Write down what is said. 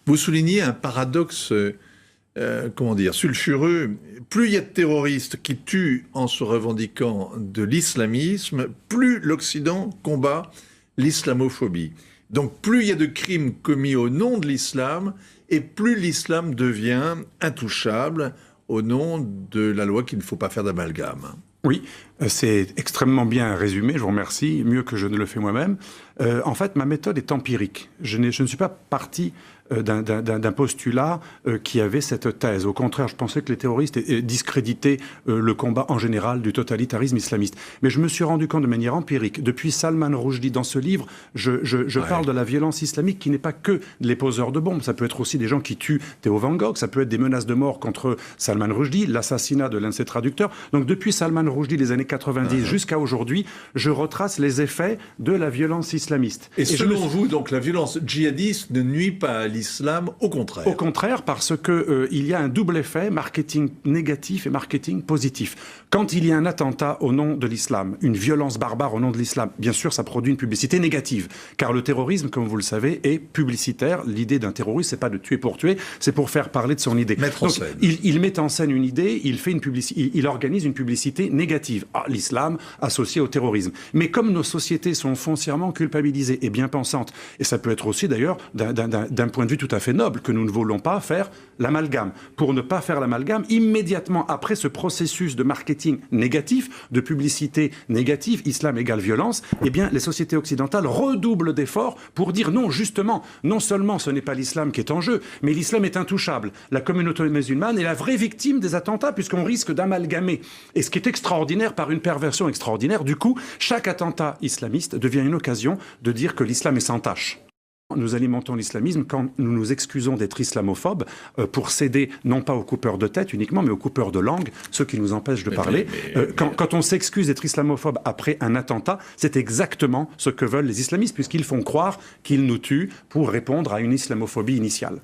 Vous soulignez un paradoxe, comment dire, sulfureux. Plus il y a de terroristes qui tuent en se revendiquant de l'islamisme, plus l'Occident combat l'islamophobie. Donc plus il y a de crimes commis au nom de l'islam, et plus l'islam devient intouchable au nom de la loi qu'il ne faut pas faire d'amalgame. Oui, c'est extrêmement bien résumé, je vous remercie, mieux que je ne le fais moi-même. En fait, ma méthode est empirique. Je ne suis pas parti d'un postulat qui avait cette thèse. Au contraire, je pensais que les terroristes discréditaient le combat en général du totalitarisme islamiste. Mais je me suis rendu compte de manière empirique, depuis Salman Rushdie, dans ce livre, je parle de la violence islamique qui n'est pas que les poseurs de bombes. Ça peut être aussi des gens qui tuent Theo Van Gogh, ça peut être des menaces de mort contre Salman Rushdie, l'assassinat de l'un de ses traducteurs. Donc depuis Salman Rushdie, les années 90 jusqu'à aujourd'hui, je retrace les effets de la violence islamiste. Et selon vous, donc, la violence djihadiste ne nuit pas à l'islam, au contraire? Au contraire, parce que il y a un double effet, marketing négatif et marketing positif. Quand il y a un attentat au nom de l'islam, une violence barbare au nom de l'islam, bien sûr, ça produit une publicité négative. Car le terrorisme, comme vous le savez, est publicitaire. L'idée d'un terroriste, c'est pas de tuer pour tuer, c'est pour faire parler de son idée. Mettre en scène. Il met en scène une idée, il organise une publicité négative. Ah, l'islam associé au terrorisme. Mais comme nos sociétés sont foncièrement culpabilisées et bien pensantes, et ça peut être aussi d'ailleurs d'un point de vue tout à fait noble, que nous ne voulons pas faire l'amalgame. Pour ne pas faire l'amalgame, immédiatement après ce processus de marketing négatif, de publicité négative, islam égale violence, eh bien les sociétés occidentales redoublent d'efforts pour dire non, justement, non seulement ce n'est pas l'islam qui est en jeu, mais l'islam est intouchable. La communauté musulmane est la vraie victime des attentats, puisqu'on risque d'amalgamer. Et ce qui est extraordinaire, par une perversion extraordinaire, du coup, chaque attentat islamiste devient une occasion de dire que l'islam est sans tache. Nous alimentons l'islamisme quand nous nous excusons d'être islamophobes pour céder non pas aux coupeurs de tête uniquement, mais aux coupeurs de langue, ceux qui nous empêchent de parler. Quand on s'excuse d'être islamophobe après un attentat, c'est exactement ce que veulent les islamistes, puisqu'ils font croire qu'ils nous tuent pour répondre à une islamophobie initiale.